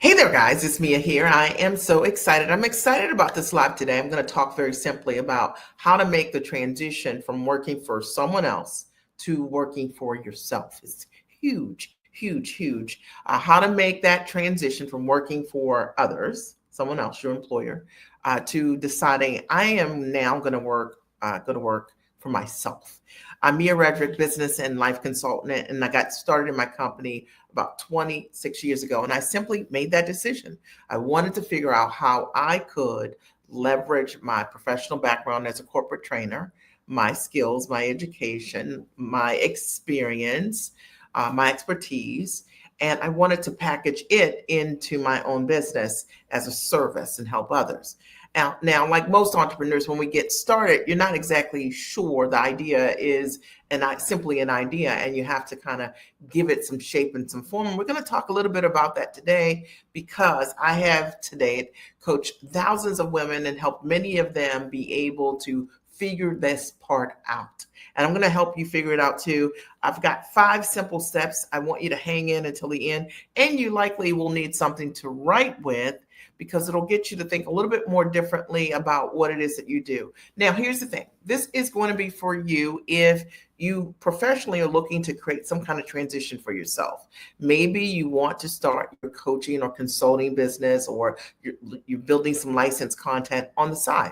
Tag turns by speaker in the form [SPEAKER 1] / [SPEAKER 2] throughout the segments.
[SPEAKER 1] Hey there, guys. It's Mia here. I am so excited. I'm excited about this live today. I'm going to talk very simply about how to make the transition from working for someone else to working for yourself. It's huge, huge, huge. How to make that transition from working for others, someone else, your employer, to deciding I am now going to work for myself. I'm Mia Redrick, business and life consultant, and I got started in my company about 26 years ago. And I simply made that decision. I wanted to figure out how I could leverage my professional background as a corporate trainer, my skills, my education, my experience, my expertise. And I wanted to package it into my own business as a service and help others. Now, like most entrepreneurs, when we get started, you're not exactly sure. The idea is simply an idea, and you have to kind of give it some shape and some form. And we're going to talk a little bit about that today because I have today coached thousands of women and helped many of them be able to figure this part out. And I'm going to help you figure it out too. I've got 5 simple steps. I want you to hang in until the end, and you likely will need something to write with because it'll get you to think a little bit more differently about what it is that you do. Now, here's the thing. This is going to be for you if you professionally are looking to create some kind of transition for yourself. Maybe you want to start your coaching or consulting business, or you're building some licensed content on the side.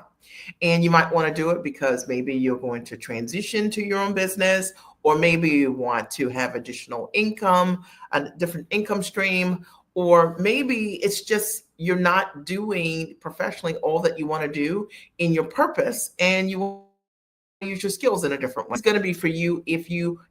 [SPEAKER 1] And you might want to do it because maybe you're going to transition to your own business, or maybe you want to have additional income, a different income stream, or maybe it's just you're not doing professionally all that you want to do in your purpose, and you want to use your skills in a different way. It's going to be for you if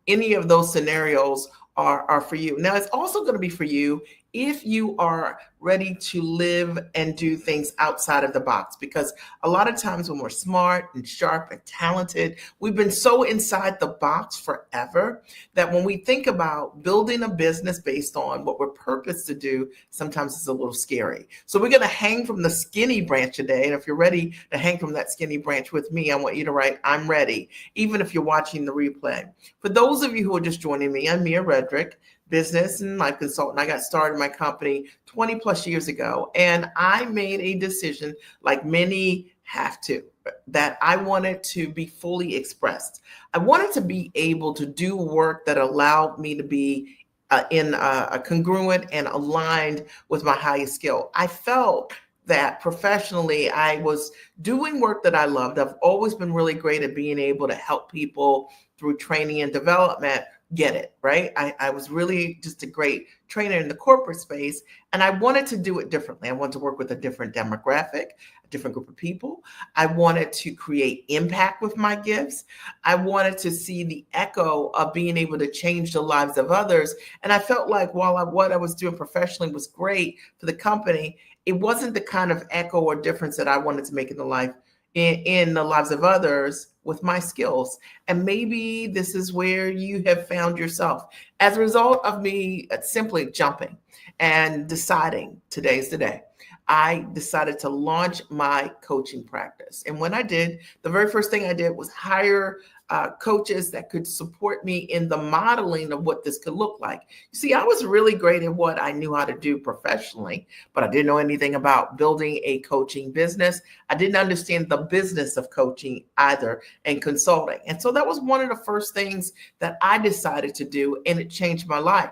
[SPEAKER 1] any of those scenarios are for you. Now, it's also going to be for you if you are ready to live and do things outside of the box, because a lot of times when we're smart and sharp and talented, we've been so inside the box forever that when we think about building a business based on what we're purposed to do, sometimes it's a little scary. So we're going to hang from the skinny branch today. And if you're ready to hang from that skinny branch with me, I want you to write, I'm ready, even if you're watching the replay. For those of you who are just joining me, I'm Mia Redrick, business and life consultant. I got started in my company 20 plus years ago, and I made a decision, like many have to, that I wanted to be fully expressed. I wanted to be able to do work that allowed me to be in a congruent and aligned with my highest skill. I felt that professionally I was doing work that I loved. I've always been really great at being able to help people through training and development get it, right? I was really just a great trainer in the corporate space, and I wanted to do it differently. I wanted to work with a different demographic, a different group of people. I wanted to create impact with my gifts. I wanted to see the echo of being able to change the lives of others. And I felt like while what I was doing professionally was great for the company, it wasn't the kind of echo or difference that I wanted to make in the lives of others with my skills. And maybe this is where you have found yourself as a result of me simply jumping and deciding today's the day. I decided to launch my coaching practice. And when I did, the very first thing I did was hire coaches that could support me in the modeling of what this could look like. You see, I was really great at what I knew how to do professionally, but I didn't know anything about building a coaching business. I didn't understand the business of coaching either and consulting. And so that was one of the first things that I decided to do, and it changed my life.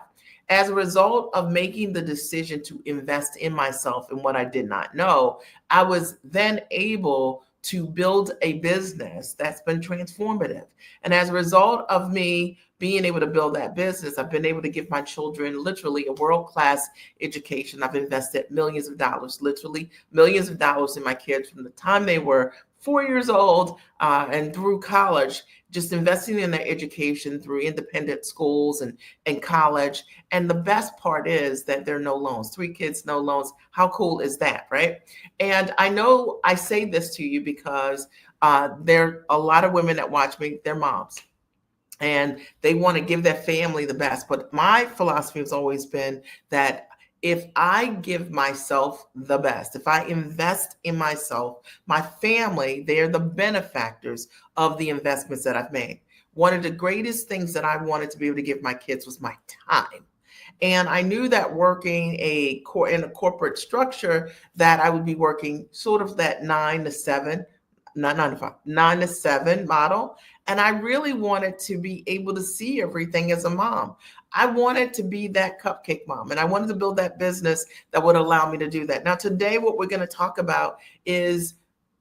[SPEAKER 1] As a result of making the decision to invest in myself and what I did not know, I was then able to build a business that's been transformative. And as a result of me being able to build that business, I've been able to give my children literally a world-class education. I've invested millions of dollars, literally millions of dollars in my kids from the time they were 4 years old and through college, just investing in their education through independent schools and college. And the best part is that there are no loans. 3 kids, no loans. How cool is that, right? And I know I say this to you because there are a lot of women that watch me, they're moms, and they want to give their family the best. But my philosophy has always been that if I give myself the best, if I invest in myself, my family, they're the benefactors of the investments that I've made. One of the greatest things that I wanted to be able to give my kids was my time. And I knew that working in a corporate structure that I would be working sort of that 9 to 7, not 9 to 5, 9 to 7 model. And I really wanted to be able to see everything as a mom. I wanted to be that cupcake mom, and I wanted to build that business that would allow me to do that. Now, today, what we're going to talk about is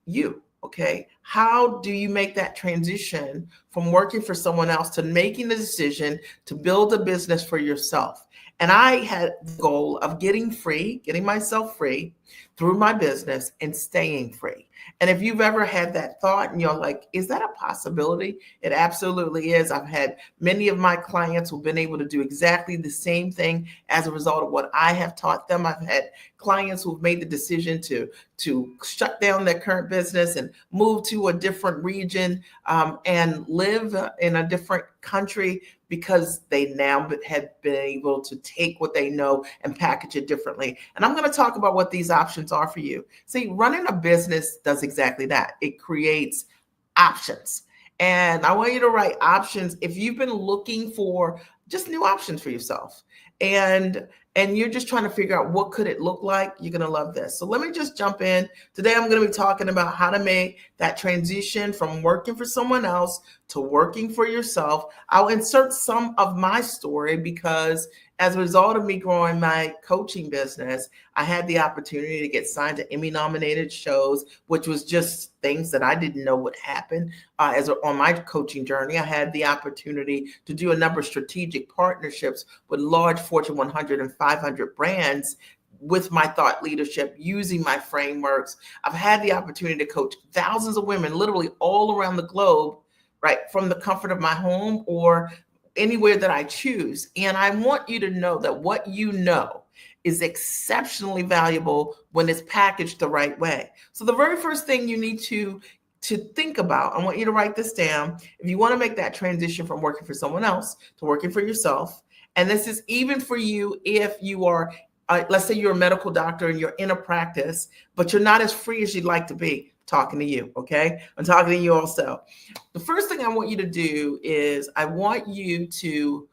[SPEAKER 1] you. Okay. How do you make that transition from working for someone else to making the decision to build a business for yourself? And I had the goal of getting free, getting myself free through my business and staying free. And if you've ever had that thought and you're like, is that a possibility? It absolutely is. I've had many of my clients who've been able to do exactly the same thing as a result of what I have taught them. I've had clients who've made the decision to shut down their current business and move to a different region and live in a different country because they now have been able to take what they know and package it differently. And I'm going to talk about what these options are for you. See, running a business does exactly that. It creates options. And I want you to write options if you've been looking for just new options for yourself. And you're just trying to figure out what could it look like, you're going to love this. So let me just jump in. Today, I'm going to be talking about how to make that transition from working for someone else to working for yourself. I'll insert some of my story because as a result of me growing my coaching business, I had the opportunity to get signed to Emmy-nominated shows, which was just things that I didn't know would happen. On my coaching journey, I had the opportunity to do a number of strategic partnerships with large Fortune 100 and 500 brands with my thought leadership, using my frameworks. I've had the opportunity to coach thousands of women literally all around the globe, right, from the comfort of my home or anywhere that I choose. And I want you to know that what you know is exceptionally valuable when it's packaged the right way. So the very first thing you need to think about, I want you to write this down. If you want to make that transition from working for someone else to working for yourself, and this is even for you if you are, let's say you're a medical doctor and you're in a practice, but you're not as free as you'd like to be. Talking to you, okay? I'm talking to you also. The first thing I want you to do is I want you to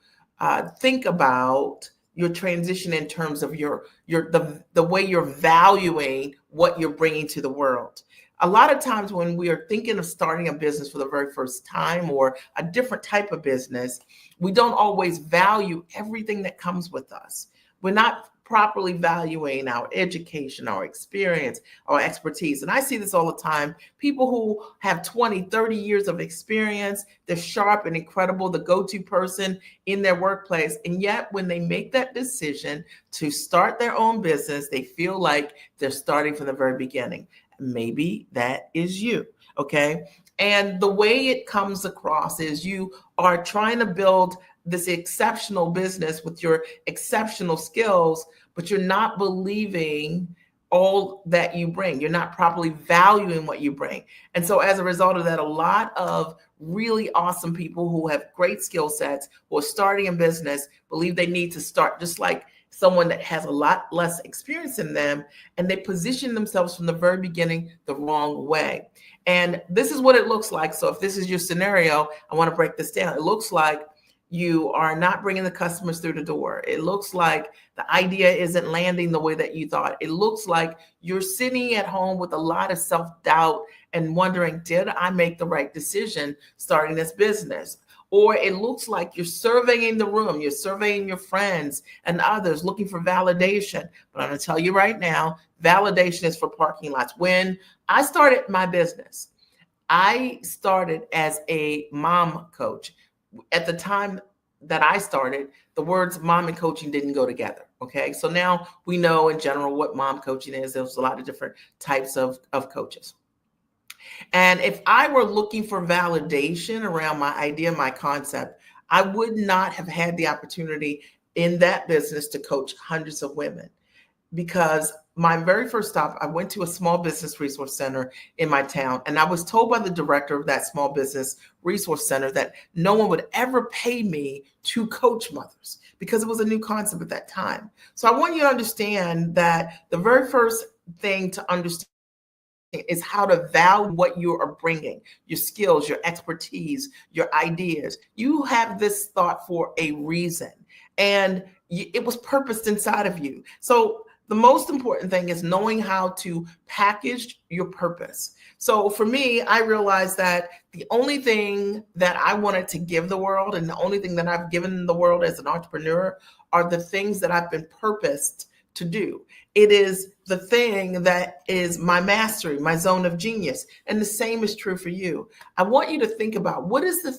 [SPEAKER 1] think about your transition in terms of the way you're valuing what you're bringing to the world. A lot of times when we are thinking of starting a business for the very first time or a different type of business, we don't always value everything that comes with us. We're not properly valuing our education, our experience, our expertise. And I see this all the time. People who have 20, 30 years of experience, they're sharp and incredible, the go-to person in their workplace. And yet when they make that decision to start their own business, they feel like they're starting from the very beginning. Maybe that is you, okay? And the way it comes across is you are trying to build this exceptional business with your exceptional skills, but you're not believing all that you bring. You're not properly valuing what you bring. And so as a result of that, a lot of really awesome people who have great skill sets who are starting a business believe they need to start just like someone that has a lot less experience in them, and they position themselves from the very beginning the wrong way. And this is what it looks like. So if this is your scenario, I want to break this down. It looks like you are not bringing the customers through the door. It looks like the idea isn't landing the way that you thought. It looks like you're sitting at home with a lot of self-doubt and wondering, did I make the right decision starting this business? Or it looks like you're surveying the room, you're surveying your friends and others looking for validation. But I'm going to tell you right now, validation is for parking lots. When I started my business, I started as a mom coach. At the time that I started, the words mom and coaching didn't go together. Okay. So now we know in general what mom coaching is. There's a lot of different types of coaches. And if I were looking for validation around my idea, my concept, I would not have had the opportunity in that business to coach hundreds of women. Because my very first stop, I went to a small business resource center in my town, and I was told by the director of that small business resource center that no one would ever pay me to coach mothers because it was a new concept at that time. So I want you to understand that the very first thing to understand is how to value what you are bringing, your skills, your expertise, your ideas. You have this thought for a reason. and it was purposed inside of you. So the most important thing is knowing how to package your purpose. So for me, I realized that the only thing that I wanted to give the world, and the only thing that I've given the world as an entrepreneur, are the things that I've been purposed to do. It is the thing that is my mastery, my zone of genius. And the same is true for you. I want you to think about what are the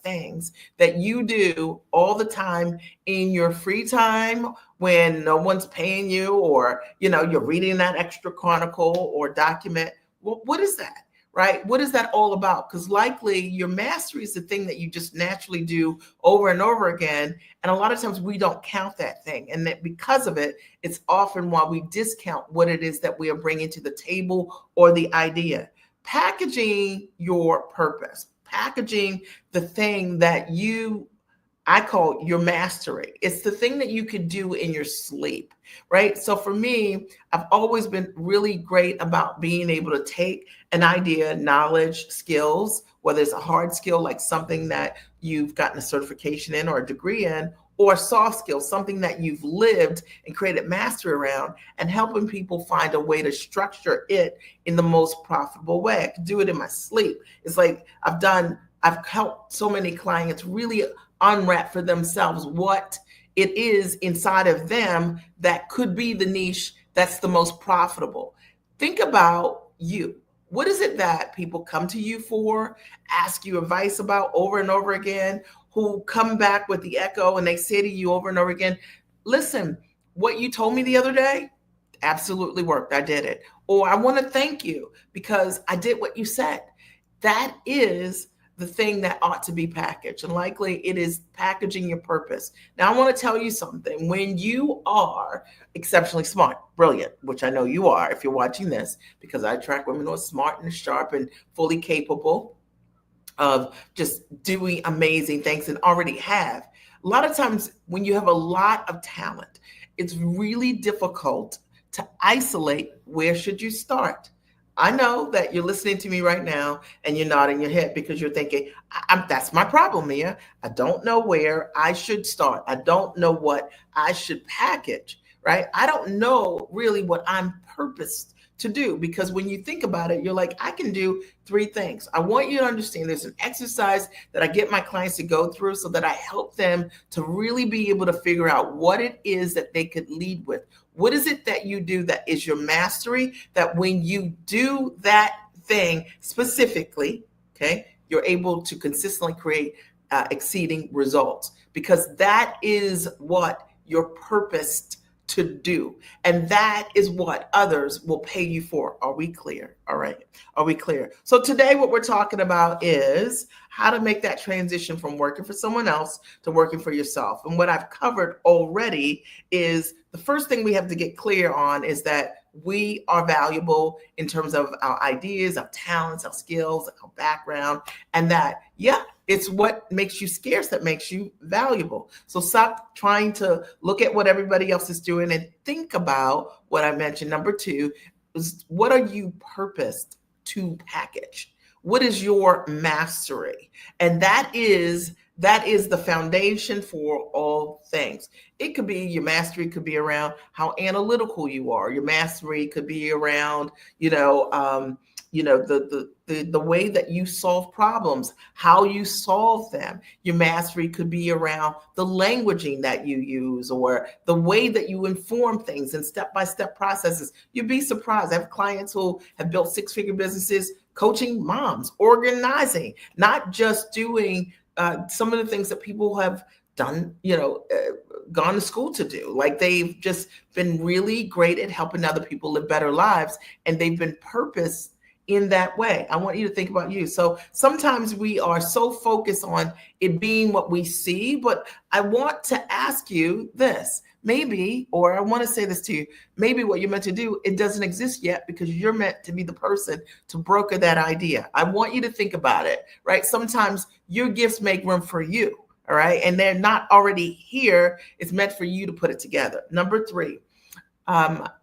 [SPEAKER 1] things that you do all the time in your free time when no one's paying you, or, you're reading that extra chronicle or document. What is that? Right? What is that all about? Because likely your mastery is the thing that you just naturally do over and over again. And a lot of times we don't count that thing. And that because of it, it's often why we discount what it is that we are bringing to the table or the idea. Packaging your purpose, packaging the thing that I call your mastery. It's the thing that you could do in your sleep, right? So for me, I've always been really great about being able to take an idea, knowledge, skills, whether it's a hard skill like something that you've gotten a certification in or a degree in, or a soft skill, something that you've lived and created mastery around, and helping people find a way to structure it in the most profitable way. I can do it in my sleep. It's like I've helped so many clients really unwrap for themselves what it is inside of them that could be the niche that's the most profitable. Think about you. What is it that people come to you for, ask you advice about over and over again, who come back with the echo and they say to you over and over again, listen, what you told me the other day absolutely worked. I did it. Or I want to thank you because I did what you said. That is the thing that ought to be packaged. And likely it is packaging your purpose. Now, I want to tell you something. When you are exceptionally smart, brilliant, which I know you are if you're watching this, because I attract women who are smart and sharp and fully capable of just doing amazing things and already have. A lot of times when you have a lot of talent, it's really difficult to isolate where should you start. I know that you're listening to me right now and you're nodding your head because you're thinking, that's my problem, Mia. I don't know where I should start. I don't know what I should package, right? I don't know really what I'm purposed to do, because when you think about it, you're like, I can do 3 things. I want you to understand there's an exercise that I get my clients to go through so that I help them to really be able to figure out what it is that they could lead with. What is it that you do that is your mastery, that when you do that thing specifically, okay, you're able to consistently create exceeding results, because that is what you're purposed to do. And that is what others will pay you for. Are we clear? All right. Are we clear? So today what we're talking about is how to make that transition from working for someone else to working for yourself. And what I've covered already is the first thing we have to get clear on is that we are valuable in terms of our ideas, our talents, our skills, our background, and that, it's what makes you scarce that makes you valuable. So stop trying to look at what everybody else is doing and think about what I mentioned. Number 2 is, what are you purposed to package? What is your mastery? And that is the foundation for all things. It could be your mastery could be around how analytical you are. Your mastery could be around, the way that you solve problems, how you solve them. Your mastery could be around the languaging that you use, or the way that you inform things and step-by-step processes. You'd be surprised. I have clients who have built 6-figure businesses coaching moms, organizing, not just doing some of the things that people have done, gone to school to do. Like, they've just been really great at helping other people live better lives, and they've been purposed in that way. I want you to think about you. So sometimes we are so focused on it being what we see, but I want to ask you this. Maybe, or I want to say this to you, maybe what you're meant to do, it doesn't exist yet because you're meant to be the person to broker that idea. I want you to think about it, right? Sometimes your gifts make room for you, all right? And they're not already here. It's meant for you to put it together. Number 3,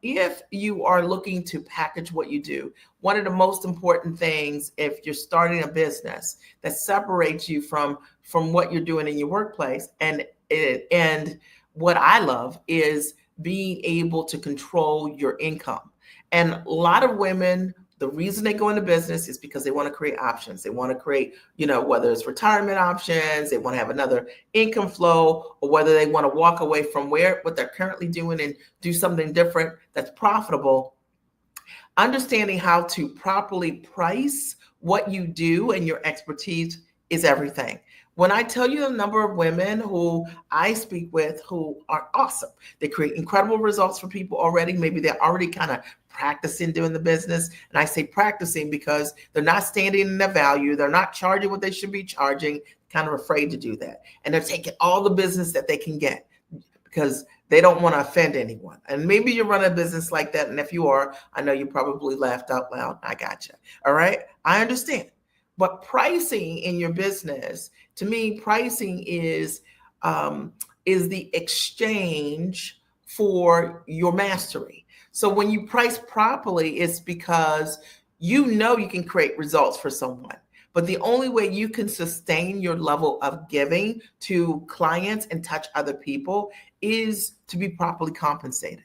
[SPEAKER 1] if you are looking to package what you do, one of the most important things, if you're starting a business, that separates you from what you're doing in your workplace, and And what I love is being able to control your income. And a lot of women, the reason they go into business is because they want to create options. They want to create, whether it's retirement options, they want to have another income flow, or whether they want to walk away from what they're currently doing and do something different that's profitable. Understanding how to properly price what you do and your expertise is everything. When I tell you the number of women who I speak with who are awesome, they create incredible results for people already. Maybe they're already kind of practicing doing the business. And I say practicing because they're not standing in their value. They're not charging what they should be charging, kind of afraid to do that. And they're taking all the business that they can get because they don't want to offend anyone. And maybe you run a business like that. And if you are, I know you probably laughed out loud. I got you. All right. I understand. But pricing in your business, to me, pricing is the exchange for your mastery. So when you price properly, it's because you can create results for someone. But the only way you can sustain your level of giving to clients and touch other people is to be properly compensated.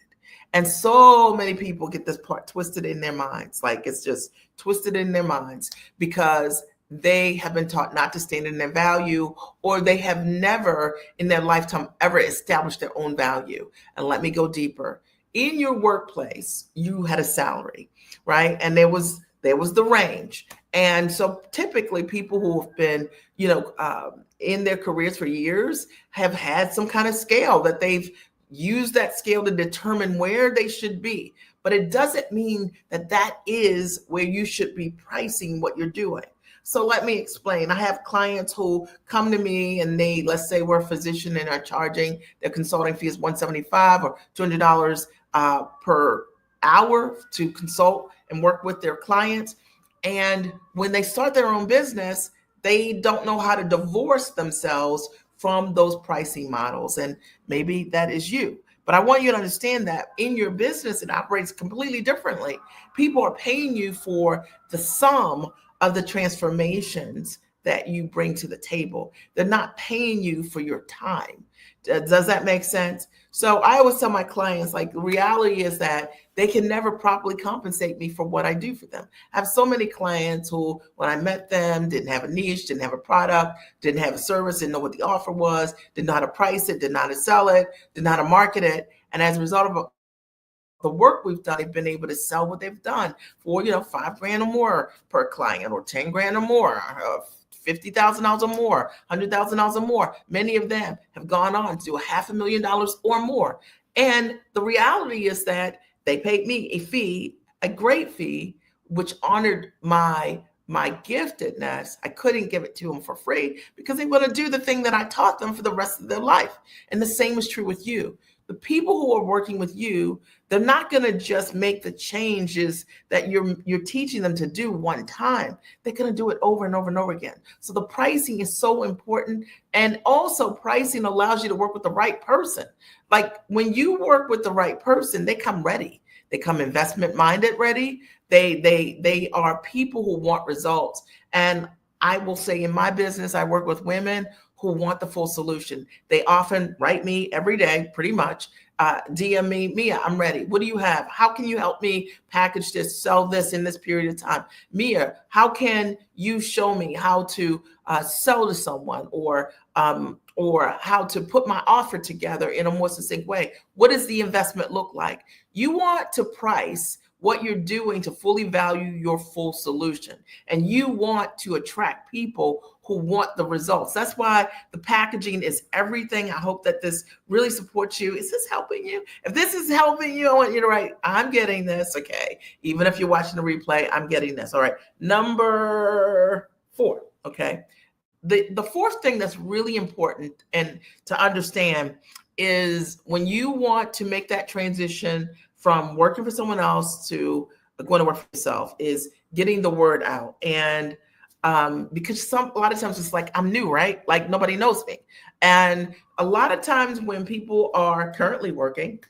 [SPEAKER 1] And so many people get this part twisted in their minds. Like it's just twisted in their minds because they have been taught not to stand in their value, or they have never in their lifetime ever established their own value. And let me go deeper. In your workplace, you had a salary, right? And there was the range. And so typically people who have been, in their careers for years have had some kind of scale that they've used that scale to determine where they should be. But it doesn't mean that is where you should be pricing what you're doing. So let me explain. I have clients who come to me and let's say we're a physician and are charging their consulting fee is $175 or $200 per hour to consult and work with their clients. And when they start their own business, they don't know how to divorce themselves from those pricing models. And maybe that is you. But I want you to understand that in your business, it operates completely differently. People are paying you for the sum of the transformations that you bring to the table. They're not paying you for your time. Does that make sense? So I always tell my clients, like, the reality is that they can never properly compensate me for what I do for them. I have so many clients who, when I met them, didn't have a niche, didn't have a product, didn't have a service, didn't know what the offer was, didn't know how to price it, didn't know how to sell it, didn't know how to market it. And as a result of the work we've done, they've been able to sell what they've done for, $5,000 or more per client, or $10,000 or more, $50,000 or more, $100,000 or more. Many of them have gone on to $500,000 or more. And the reality is that they paid me a fee, a great fee, which honored my giftedness. I couldn't give it to them for free because they want to do the thing that I taught them for the rest of their life. And the same is true with you. The people who are working with you, they're not going to just make the changes that you're teaching them to do one time. They're going to do it over and over and over again. So the pricing is so important. And also pricing allows you to work with the right person. Like when you work with the right person, they come ready. They come investment minded ready. They are people who want results. And I will say in my business, I work with women who want the full solution. They often write me every day, pretty much, DM me, Mia, I'm ready. What do you have? How can you help me package this, sell this in this period of time? Mia, how can you show me how to sell to someone, or how to put my offer together in a more succinct way? What does the investment look like? You want to price what you're doing to fully value your full solution. And you want to attract people who want the results. That's why the packaging is everything. I hope that this really supports you. Is this helping you? If this is helping you, I want you to write, I'm getting this. Okay. Even if you're watching the replay, I'm getting this. All right. Number 4. Okay. The fourth thing that's really important and to understand is when you want to make that transition from working for someone else to going to work for yourself, is getting the word out. And because a lot of times it's like, I'm new, right? Like nobody knows me. And a lot of times when people are currently working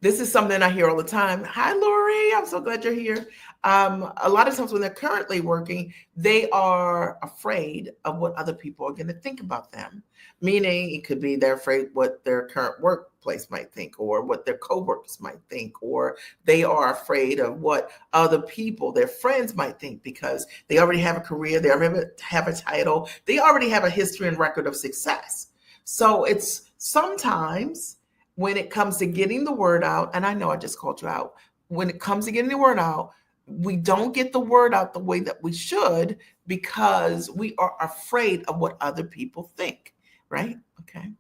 [SPEAKER 1] This is something I hear all the time. Hi, Lori. I'm so glad you're here. A lot of times when they're currently working, they are afraid of what other people are going to think about them. Meaning, it could be they're afraid what their current workplace might think, or what their coworkers might think, or they are afraid of what other people, their friends, might think because they already have a career, they already have a title, they already have a history and record of success. So it's sometimes when it comes to getting the word out, and I know I just called you out, when it comes to getting the word out, we don't get the word out the way that we should because we are afraid of what other people think, right? Okay.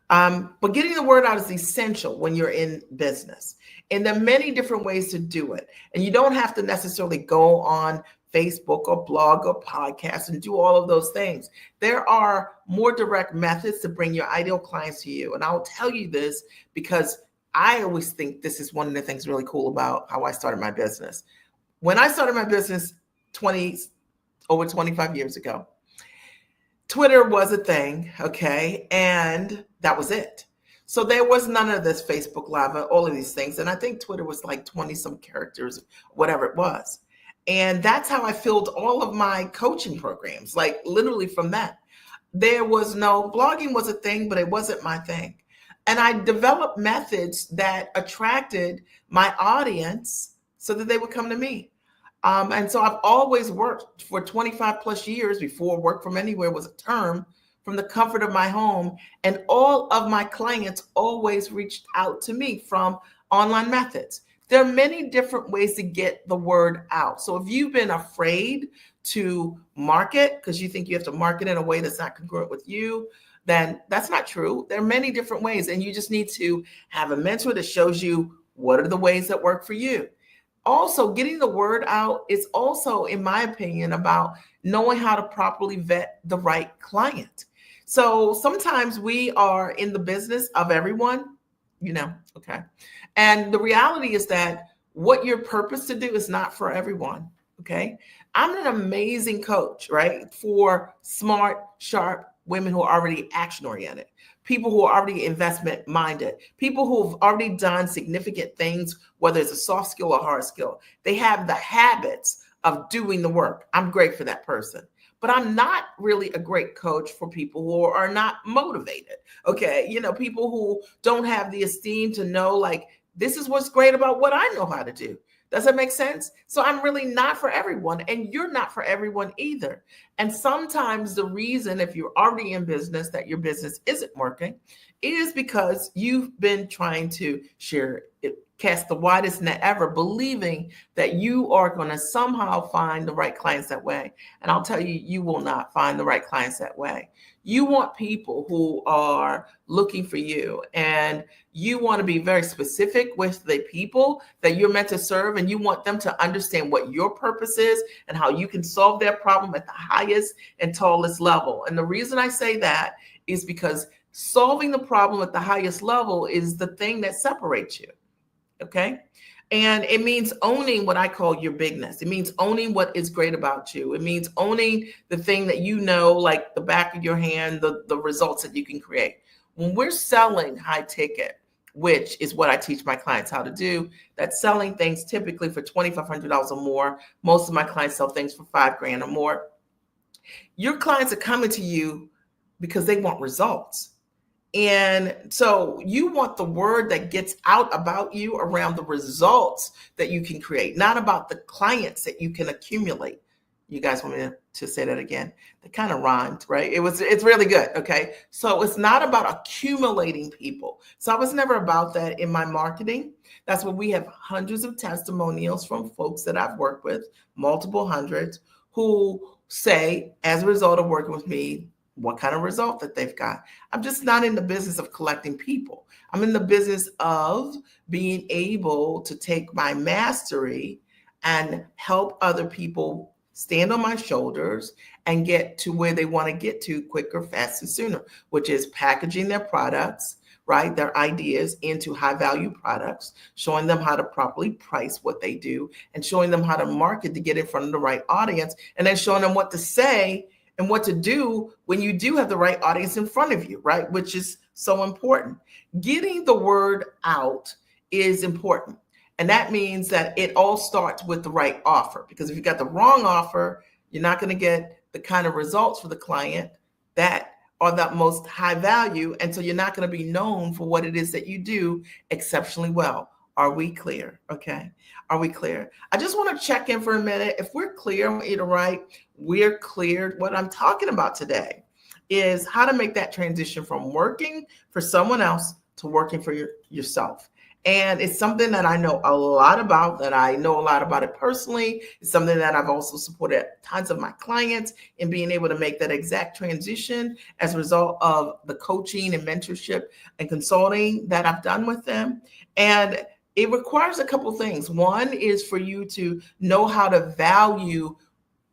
[SPEAKER 1] But getting the word out is essential when you're in business. And there are many different ways to do it. And you don't have to necessarily go on Facebook or blog or podcast and do all of those things. There are more direct methods to bring your ideal clients to you. And I'll tell you this because I always think this is one of the things really cool about how I started my business. When I started my business over 25 years ago, Twitter was a thing, okay? And that was it. So there was none of this Facebook Live, all of these things. And I think Twitter was like 20 some characters, whatever it was. And that's how I filled all of my coaching programs, like literally from that. There was no blogging was a thing, but it wasn't my thing. And I developed methods that attracted my audience so that they would come to me. And so I've always worked for 25 plus years before work from anywhere was a term from the comfort of my home. And all of my clients always reached out to me from online methods. There are many different ways to get the word out. So if you've been afraid to market because you think you have to market in a way that's not congruent with you, then that's not true. There are many different ways. And you just need to have a mentor that shows you what are the ways that work for you. Also, getting the word out is also, in my opinion, about knowing how to properly vet the right client. So sometimes we are in the business of everyone, okay. And the reality is that what you're purposed to do is not for everyone, okay. I'm an amazing coach, right, for smart, sharp women who are already action-oriented, people who are already investment minded, people who've already done significant things, whether it's a soft skill or hard skill. They have the habits of doing the work. I'm great for that person. But I'm not really a great coach for people who are not motivated. Okay. People who don't have the esteem to know, like, this is what's great about what I know how to do. Does that make sense? So I'm really not for everyone, and you're not for everyone either. And sometimes the reason, if you're already in business, that your business isn't working is because you've been trying to cast the widest net ever, believing that you are going to somehow find the right clients that way. And I'll tell you, you will not find the right clients that way. You want people who are looking for you, and you want to be very specific with the people that you're meant to serve, and you want them to understand what your purpose is and how you can solve their problem at the highest and tallest level. And the reason I say that is because solving the problem at the highest level is the thing that separates you. Okay. And it means owning what I call your bigness. It means owning what is great about you. It means owning the thing that you know, like the back of your hand, the results that you can create. When we're selling high ticket, which is what I teach my clients how to do, that's selling things typically for $2,500 or more. Most of my clients sell things for $5,000 or more. Your clients are coming to you because they want results. And so you want the word that gets out about you around the results that you can create, not about the clients that you can accumulate. You guys want me to say that again? That kind of rhymed, right? It's really good. Okay. So it's not about accumulating people. So I was never about that in my marketing. That's why we have hundreds of testimonials from folks that I've worked with, multiple hundreds, who say, as a result of working with me, what kind of result that they've got. I'm just not in the business of collecting people. I'm in the business of being able to take my mastery and help other people stand on my shoulders and get to where they want to get to quicker, faster, sooner, which is packaging their products, right? Their ideas into high value products, showing them how to properly price what they do, and showing them how to market to get in front of the right audience, and then showing them what to say and what to do when you do have the right audience in front of you, right? Which is so important. Getting the word out is important. And that means that it all starts with the right offer, because if you got the wrong offer, you're not going to get the kind of results for the client that are the most high value. And so you're not going to be known for what it is that you do exceptionally well. Are we clear? Okay. Are we clear? I just want to check in for a minute. If we're clear, I want you to write, we're clear. What I'm talking about today is how to make that transition from working for someone else to working for yourself. And it's something that I know a lot about, that I know a lot about it personally. It's something that I've also supported tons of my clients in being able to make that exact transition as a result of the coaching and mentorship and consulting that I've done with them. And it requires a couple things. One is for you to know how to value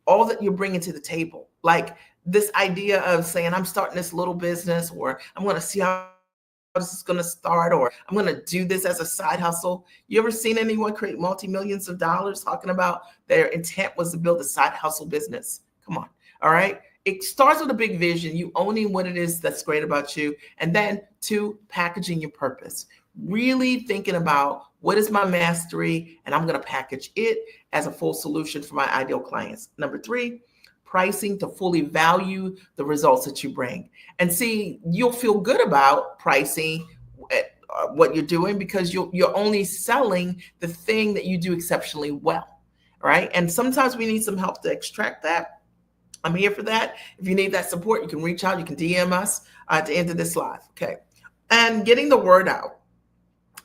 [SPEAKER 1] all that you're bringing to the table. Like this idea of saying, I'm starting this little business, or I'm going to see how this is going to start, or I'm going to do this as a side hustle. You ever seen anyone create multi-millions of dollars talking about their intent was to build a side hustle business? Come on. All right. It starts with a big vision, you owning what it is that's great about you. And then 2, packaging your purpose. Really thinking about what is my mastery, and I'm going to package it as a full solution for my ideal clients. Number 3, pricing to fully value the results that you bring. And see, you'll feel good about pricing what you're doing, because you're only selling the thing that you do exceptionally well, right? And sometimes we need some help to extract that. I'm here for that. If you need that support, you can reach out. You can DM us at the end of this live, okay? And getting the word out.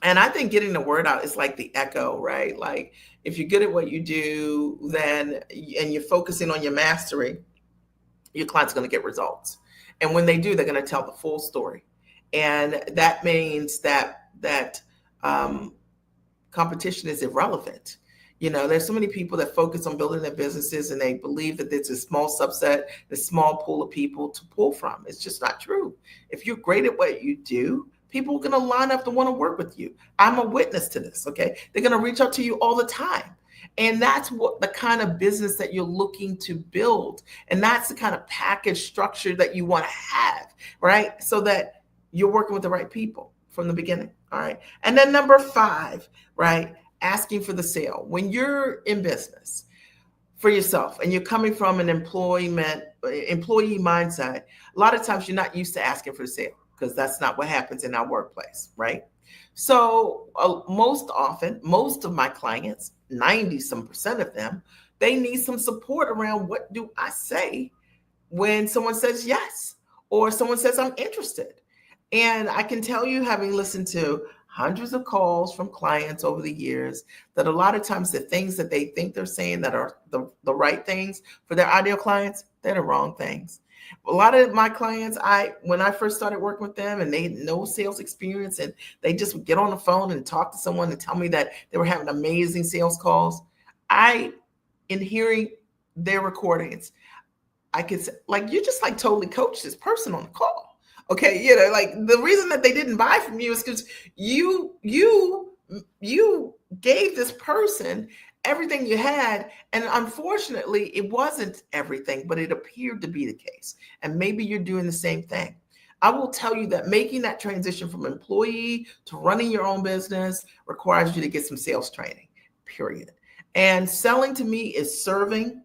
[SPEAKER 1] And I think getting the word out is like the echo, right? Like if you're good at what you do, then, and you're focusing on your mastery, your client's going to get results. And when they do, they're going to tell the full story. And that means that competition is irrelevant. You know, there's so many people that focus on building their businesses and they believe that there's a small subset, a small pool of people to pull from. It's just not true. If you're great at what you do, people are going to line up to want to work with you. I'm a witness to this, okay? They're going to reach out to you all the time. And that's what the kind of business that you're looking to build. And that's the kind of package structure that you want to have, right? So that you're working with the right people from the beginning, all right? And then number 5, right? Asking for the sale. When you're in business for yourself and you're coming from an employee mindset, a lot of times you're not used to asking for the sale, because that's not what happens in our workplace, right? So most often, most of my clients, 90% of them, they need some support around what do I say when someone says yes, or someone says I'm interested. And I can tell you, having listened to hundreds of calls from clients over the years, that a lot of times the things that they think they're saying that are the right things for their ideal clients, they're the wrong things. A lot of my clients, when I first started working with them and they had no sales experience, and they just would get on the phone and talk to someone and tell me that they were having amazing sales calls, in hearing their recordings, I could say, like, you just like totally coached this person on the call. Okay, you know, like the reason that they didn't buy from you is because you gave this person everything you had, and unfortunately it wasn't everything, but it appeared to be the case. And maybe you're doing the same thing. I will tell you that making that transition from employee to running your own business requires you to get some sales training, period. And selling to me is serving.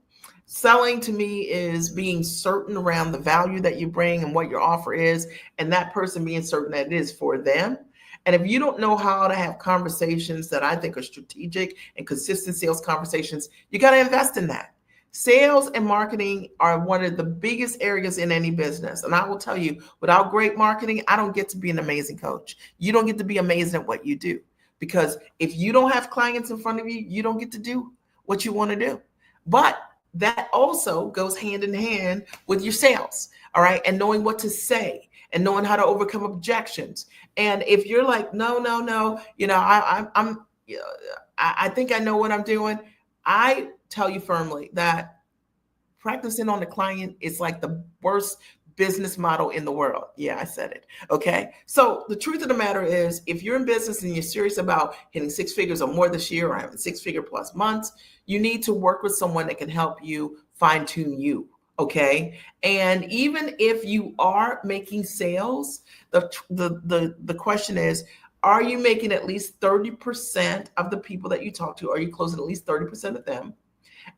[SPEAKER 1] Selling to me is being certain around the value that you bring and what your offer is, and that person being certain that it is for them. And if you don't know how to have conversations that I think are strategic and consistent sales conversations, you got to invest in that. Sales and marketing are one of the biggest areas in any business. And I will tell you, without great marketing, I don't get to be an amazing coach. You don't get to be amazing at what you do, because if you don't have clients in front of you, you don't get to do what you want to do. But that also goes hand in hand with your sales, all right? And knowing what to say and knowing how to overcome objections. And if you're like, no, you know, I think I know what I'm doing, I tell you firmly that practicing on the client is like the worst business model in the world. Yeah, I said it. Okay. So the truth of the matter is, if you're in business and you're serious about hitting 6 figures or more this year, or having 6-figure plus months, you need to work with someone that can help you fine tune you. Okay. And even if you are making sales, the question is, Are you making at least 30% of the people that you talk to? Are you closing at least 30% of them?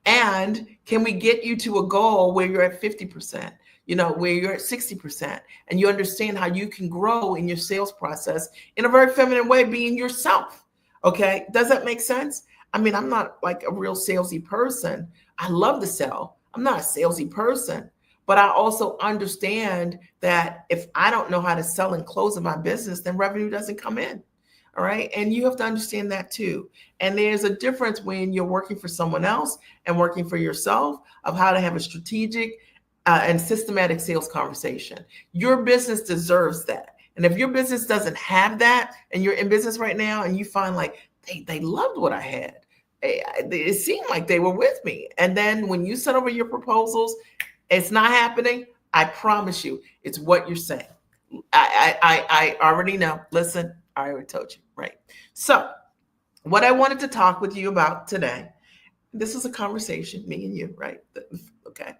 [SPEAKER 1] And can we get you to a goal where you're at 50%, where you're at 60%, and you understand how you can grow in your sales process in a very feminine way, being yourself? Okay. Does that make sense? I mean, I'm not like a real salesy person. I love to sell. I'm not a salesy person, but I also understand that if I don't know how to sell and close in my business, then revenue doesn't come in. All right. And you have to understand that too. And there's a difference when you're working for someone else and working for yourself of how to have a strategic and systematic sales conversation. Your business deserves that. And if your business doesn't have that and you're in business right now and you find like they loved what I had, it seemed like they were with me. And then when you send over your proposals, it's not happening. I promise you, it's what you're saying. I already know. Listen, I already told you, right? So what I wanted to talk with you about today, this is a conversation, me and you, right? Okay.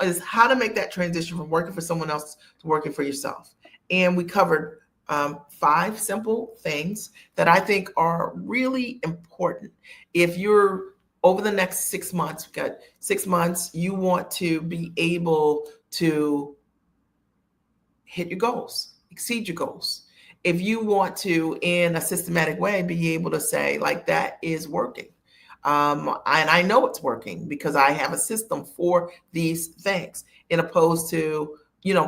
[SPEAKER 1] Is how to make that transition from working for someone else to working for yourself. And we covered 5 simple things that I think are really important. If you're over the next 6 months, we've got 6 months, you want to be able to hit your goals, exceed your goals. If you want to, in a systematic way, be able to say, like, that is working. And I know it's working because I have a system for these things, in opposed to,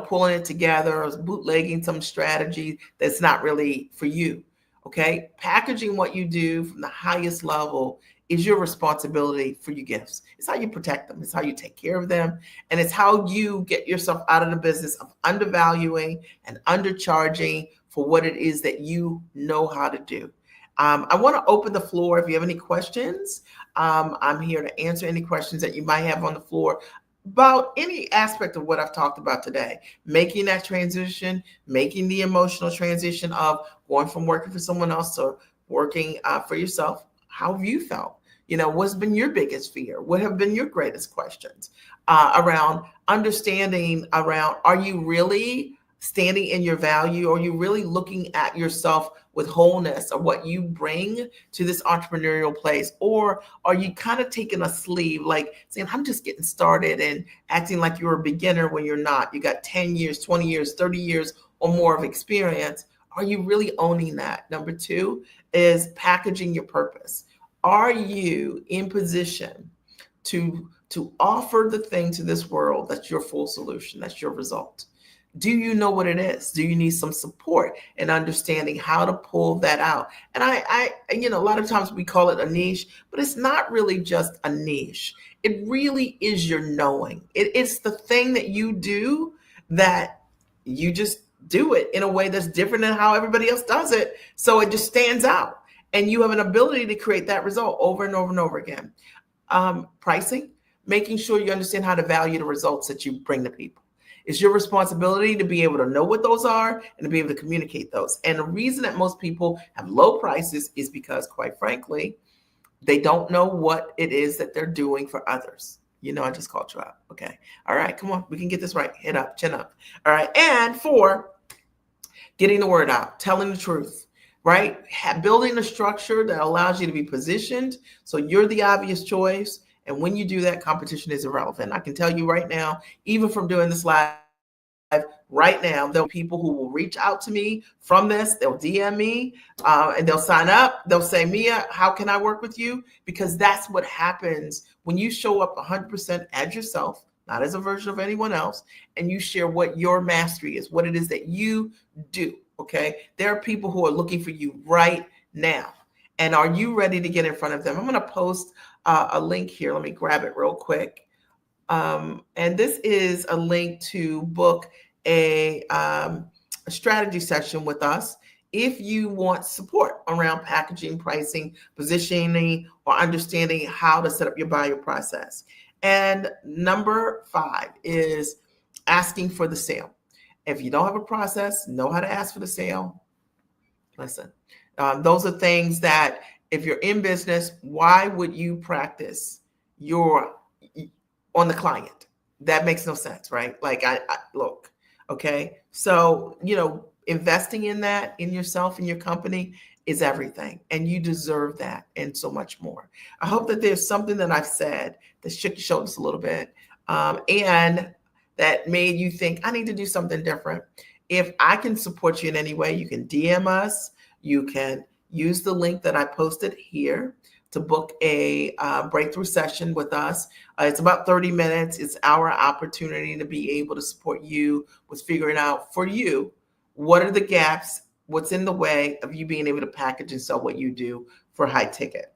[SPEAKER 1] pulling it together or bootlegging some strategy that's not really for you. Okay. Packaging what you do from the highest level is your responsibility for your gifts. It's how you protect them. It's how you take care of them. And it's how you get yourself out of the business of undervaluing and undercharging for what it is that you know how to do. I want to open the floor. If you have any questions, I'm here to answer any questions that you might have on the floor about any aspect of what I've talked about today. Making that transition, making the emotional transition of going from working for someone else to working for yourself. How have you felt? What's been your biggest fear? What have been your greatest questions around understanding around, are you really standing in your value? Are you really looking at yourself with wholeness of what you bring to this entrepreneurial place? Or are you kind of taking a sleeve, like saying, I'm just getting started, and acting like you're a beginner when you're not? You got 10 years, 20 years, 30 years or more of experience. Are you really owning that? Number 2 is packaging your purpose. Are you in position to offer the thing to this world that's your full solution, that's your result? Do you know what it is? Do you need some support in understanding how to pull that out? And I a lot of times we call it a niche, but it's not really just a niche. It really is your knowing. It's the thing that you do, that you just do it in a way that's different than how everybody else does it. So it just stands out. And you have an ability to create that result over and over and over again. Pricing, making sure you understand how to value the results that you bring to people. It's your responsibility to be able to know what those are and to be able to communicate those. And the reason that most people have low prices is because, quite frankly, they don't know what it is that they're doing for others. I just called you out. Okay. All right. Come on. We can get this right. Head up, chin up. All right. And 4, getting the word out, telling the truth, right? Building a structure that allows you to be positioned so you're the obvious choice. And when you do that, competition is irrelevant. I can tell you right now, even from doing this live right now, there'll be people who will reach out to me from this. They'll DM me and they'll sign up. They'll say, Mia, how can I work with you? Because that's what happens when you show up 100% as yourself, not as a version of anyone else, and you share what your mastery is, what it is that you do. Okay. There are people who are looking for you right now. And are you ready to get in front of them? I'm going to post a link here. Let me grab it real quick. And this is a link to book a strategy session with us if you want support around packaging, pricing, positioning, or understanding how to set up your buyer process. And number 5 is asking for the sale. If you don't have a process, know how to ask for the sale. Listen, those are things that if you're in business, why would you practice on the client? That makes no sense, right? Like I look, okay. So, investing in that, in yourself, in your company, is everything. And you deserve that and so much more. I hope that there's something that I've said that shook your shoulders a little bit, and that made you think, I need to do something different. If I can support you in any way, you can DM us. You can use the link that I posted here to book a breakthrough session with us. It's about 30 minutes. It's our opportunity to be able to support you with figuring out for you, what are the gaps, what's in the way of you being able to package and sell what you do for high ticket.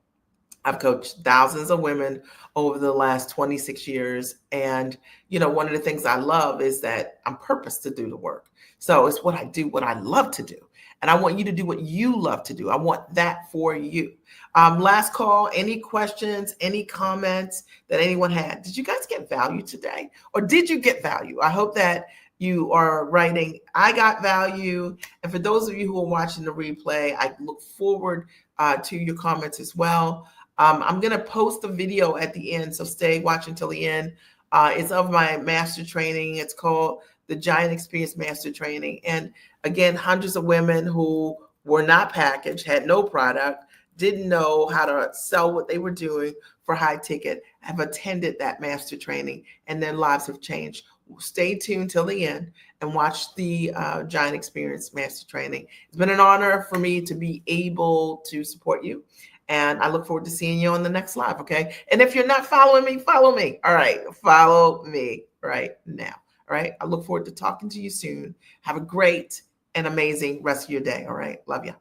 [SPEAKER 1] I've coached thousands of women over the last 26 years. And, one of the things I love is that I'm purposed to do the work. So it's what I do, what I love to do. And I want you to do what you love to do. I want that for you. Last call, any questions, any comments that anyone had? Did you guys get value today? Or did you get value? I hope that you are writing, I got value. And for those of you who are watching the replay, I look forward to your comments as well. I'm going to post a video at the end, so stay watching till the end. It's of my master training. It's called the Giant Experience Master Training. And again, hundreds of women who were not packaged, had no product, didn't know how to sell what they were doing for high ticket, have attended that master training, and their lives have changed. Stay tuned till the end and watch the Giant Experience Master Training. It's been an honor for me to be able to support you. And I look forward to seeing you on the next live, okay? And if you're not following me, follow me. All right, follow me right now. All right, I look forward to talking to you soon. Have a great and amazing rest of your day, all right? Love you.